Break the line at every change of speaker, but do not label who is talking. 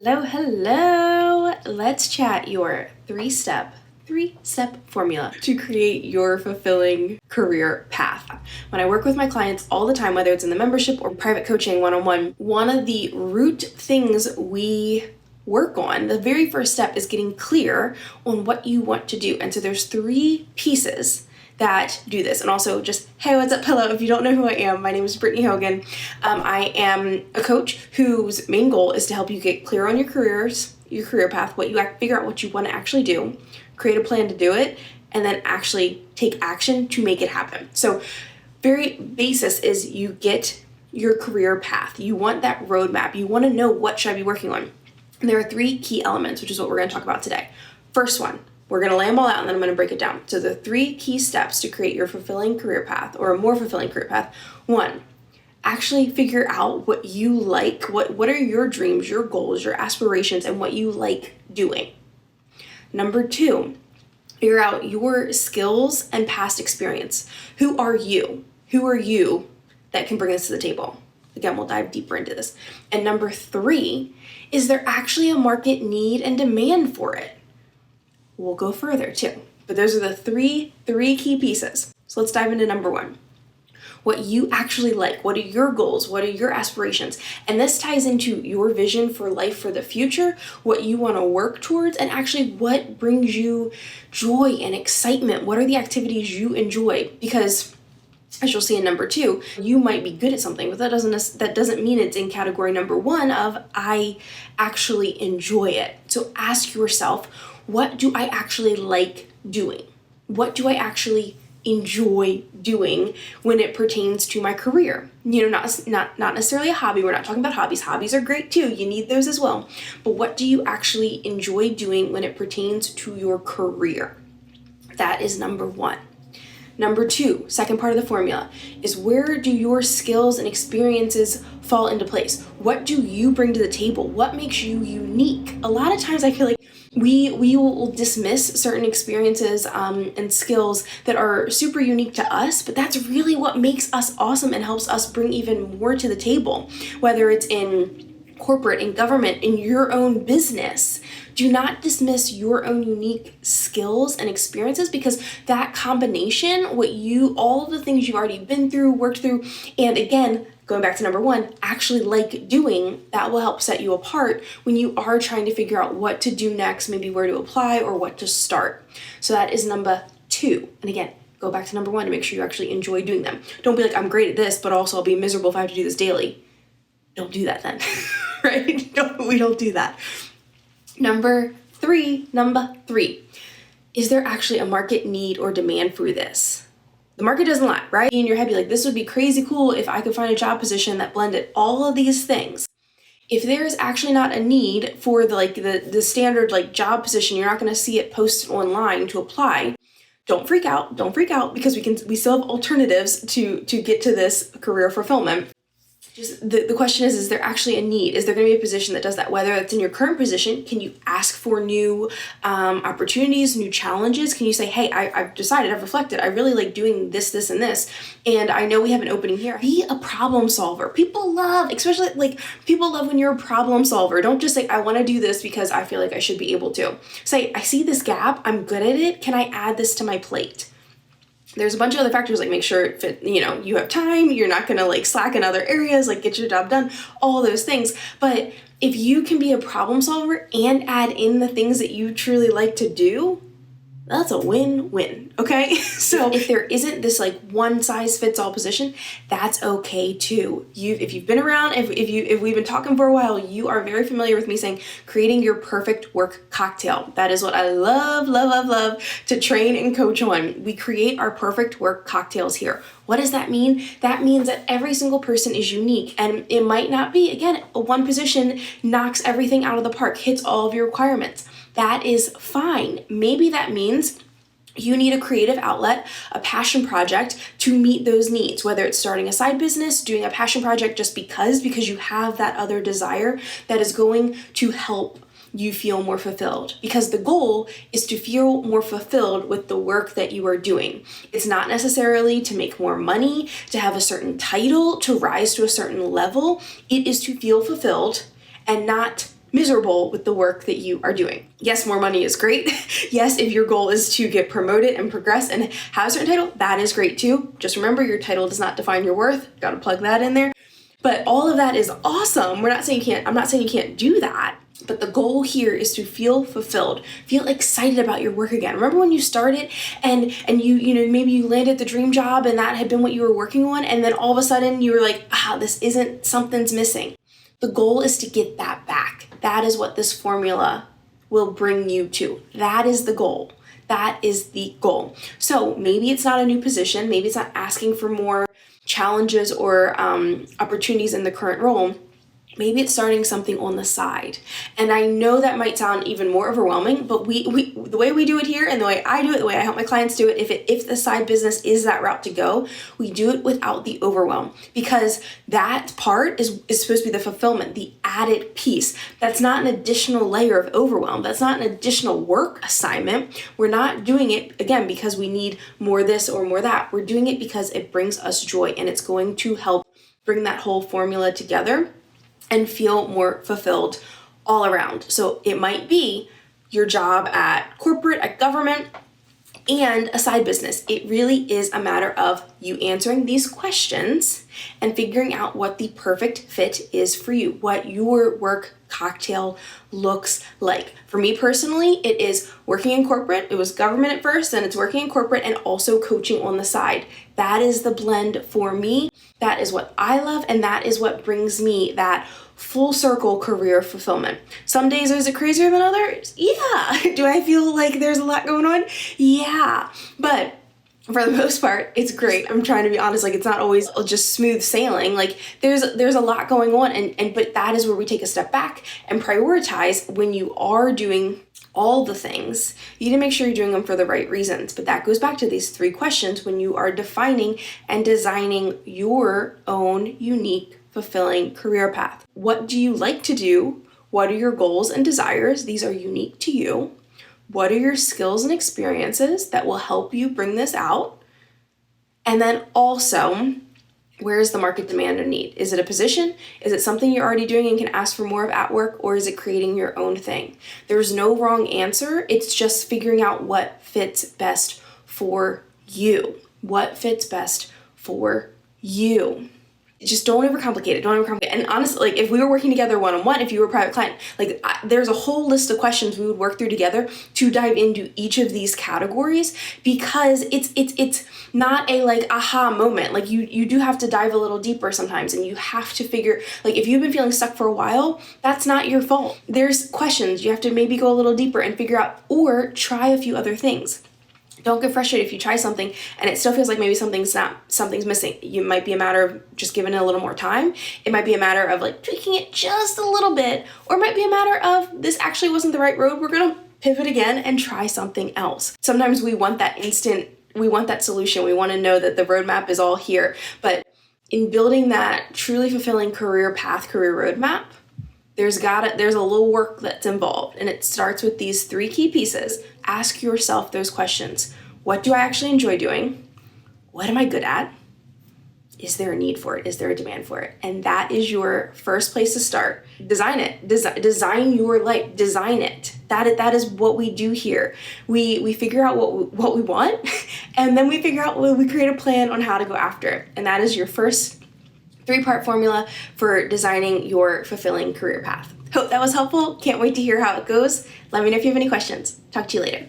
Hello. Let's chat your three-step formula to create your fulfilling career path. When I work with my clients all the time, whether it's in the membership or private coaching one-on-one, one of the root things we work on, the very first step is getting clear on what you want to do. And so there's 3 pieces that do this. And also just, hey, what's up, hello. If you don't know who I am, my name is Brittany Hogan. I am a coach whose main goal is to help you get clear on your career path, figure out what you want to actually do, create a plan to do it, and then actually take action to make it happen. So very basis is you get your career path. You want that roadmap. You want to know what should I be working on. And there are 3 key elements, which is what we're going to talk about today. First one, we're going to lay them all out and then I'm going to break it down. So the 3 key steps to create your fulfilling career path or a more fulfilling career path. 1, actually figure out what you like. What are your dreams, your goals, your aspirations, and what you like doing. Number 2, figure out your skills and past experience. Who are you? Who are you that can bring this to the table? Again, we'll dive deeper into this. And number 3, is there actually a market need and demand for it? We'll go further too. But those are the three key pieces. So let's dive into number 1. What you actually like. What are your goals? What are your aspirations? And this ties into your vision for life for the future, what you want to work towards, and actually what brings you joy and excitement. What are the activities you enjoy? Because as you'll see in number 2, you might be good at something, but that doesn't mean it's in category number 1 of I actually enjoy it. So ask yourself, what do I actually like doing? What do I actually enjoy doing when it pertains to my career? You know, not necessarily a hobby. We're not talking about hobbies. Hobbies are great too. You need those as well. But what do you actually enjoy doing when it pertains to your career? That is number 1. Number 2, second part of the formula, is where do your skills and experiences fall into place? What do you bring to the table? What makes you unique? A lot of times I feel like we will dismiss certain experiences and skills that are super unique to us, but that's really what makes us awesome and helps us bring even more to the table, whether it's in corporate, in government, in your own business. Do not dismiss your own unique skills and experiences, because that combination, all of the things you've already been through, worked through, and again, going back to number 1, actually like doing, that will help set you apart when you are trying to figure out what to do next, maybe where to apply or what to start. So that is number 2. And again, go back to number 1 to make sure you actually enjoy doing them. Don't be like, I'm great at this, but also I'll be miserable if I have to do this daily. Don't do that then, right? We don't do that. Number 3, is there actually a market need or demand for this? The market doesn't lie, right? In your head, be like, this would be crazy cool if I could find a job position that blended all of these things. If there is actually not a need for the standard job position, you're not going to see it posted online to apply. Don't freak out, because we still have alternatives to get to this career fulfillment. Just the question is there actually a need? Is there going to be a position that does that? Whether it's in your current position, can you ask for new opportunities, new challenges? Can you say, hey, I've decided, I've reflected, I really like doing this, and this, and I know we have an opening here. Be a problem solver. People love when you're a problem solver. Don't just say, I want to do this because I feel like I should be able to. Say, I see this gap, I'm good at it, can I add this to my plate? There's a bunch of other factors, like make sure you have time, you're not gonna slack in other areas, get your job done, all those things. But if you can be a problem solver and add in the things that you truly like to do, that's a win-win, okay? So if there isn't this one-size-fits-all position, that's okay too. If you've been around, if we've been talking for a while, you are very familiar with me saying creating your perfect work cocktail. That is what I love to train and coach on. We create our perfect work cocktails here. What does that mean? That means that every single person is unique, and it might not be, again, one position knocks everything out of the park, hits all of your requirements. That is fine. Maybe that means you need a creative outlet, a passion project to meet those needs, whether it's starting a side business, doing a passion project just because you have that other desire that is going to help you feel more fulfilled, because the goal is to feel more fulfilled with the work that you are doing. It's not necessarily to make more money, to have a certain title, to rise to a certain level. It is to feel fulfilled and not miserable with the work that you are doing. Yes, more money is great. Yes, if your goal is to get promoted and progress and have a certain title, that is great too. Just remember, your title does not define your worth. Got to plug that in there. But all of that is awesome. I'm not saying you can't do that. But the goal here is to feel fulfilled, feel excited about your work again. Remember when you started and maybe you landed the dream job and that had been what you were working on, and then all of a sudden you were like, something's missing. The goal is to get that back. That is what this formula will bring you to. That is the goal. That is the goal. So maybe it's not a new position. Maybe it's not asking for more challenges or opportunities in the current role. Maybe it's starting something on the side. And I know that might sound even more overwhelming, but we the way we do it here and the way I do it, the way I help my clients do it, if the side business is that route to go, we do it without the overwhelm, because that part is supposed to be the fulfillment, the added piece. That's not an additional layer of overwhelm. That's not an additional work assignment. We're not doing it, again, because we need more this or more that. We're doing it because it brings us joy, and it's going to help bring that whole formula together and feel more fulfilled all around. So it might be your job at corporate, at government, and a side business. It really is a matter of you answering these questions and figuring out what the perfect fit is for you, what your work cocktail looks like. For me personally, it is working in corporate. It was government at first, and it's working in corporate and also coaching on the side. That is the blend for me. That is what I love, and that is what brings me that full circle career fulfillment. Some days is it crazier than others? Yeah. Do I feel like there's a lot going on? Yeah. But for the most part, it's great. I'm trying to be honest. Like, it's not always just smooth sailing. Like, there's a lot going on, but that is where we take a step back and prioritize. When you are doing all the things, you need to make sure you're doing them for the right reasons. But that goes back to these 3 questions when you are defining and designing your own unique, fulfilling career path. What do you like to do? What are your goals and desires? These are unique to you. What are your skills and experiences that will help you bring this out? And then also, where is the market demand or need? Is it a position? Is it something you're already doing and can ask for more of at work? Or is it creating your own thing? There's no wrong answer. It's just figuring out what fits best for you. What fits best for you. Just don't overcomplicate it. And honestly, like, if we were working together one-on-one, if you were a private client, like, there's a whole list of questions we would work through together to dive into each of these categories, because it's not a like aha moment. Like, you do have to dive a little deeper sometimes, and you have to figure, like, if you've been feeling stuck for a while, that's not your fault. There's questions you have to maybe go a little deeper and figure out, or try a few other things. Don't get frustrated if you try something and it still feels like maybe something's missing. You might be a matter of just giving it a little more time. It might be a matter of like tweaking it just a little bit, or it might be a matter of this actually wasn't the right road. We're going to pivot again and try something else. Sometimes we want that solution. We want to know that the roadmap is all here. But in building that truly fulfilling career path, career roadmap, there's a little work that's involved, and it starts with these 3 key pieces. Ask yourself those questions. What do I actually enjoy doing? What am I good at? Is there a need for it? Is there a demand for it? And that is your first place to start. Design it. Design your life. Design it. That is what we do here. We figure out what we want, and then we create a plan on how to go after it. And that is your first 3-part formula for designing your fulfilling career path. Hope that was helpful. Can't wait to hear how it goes. Let me know if you have any questions. Talk to you later.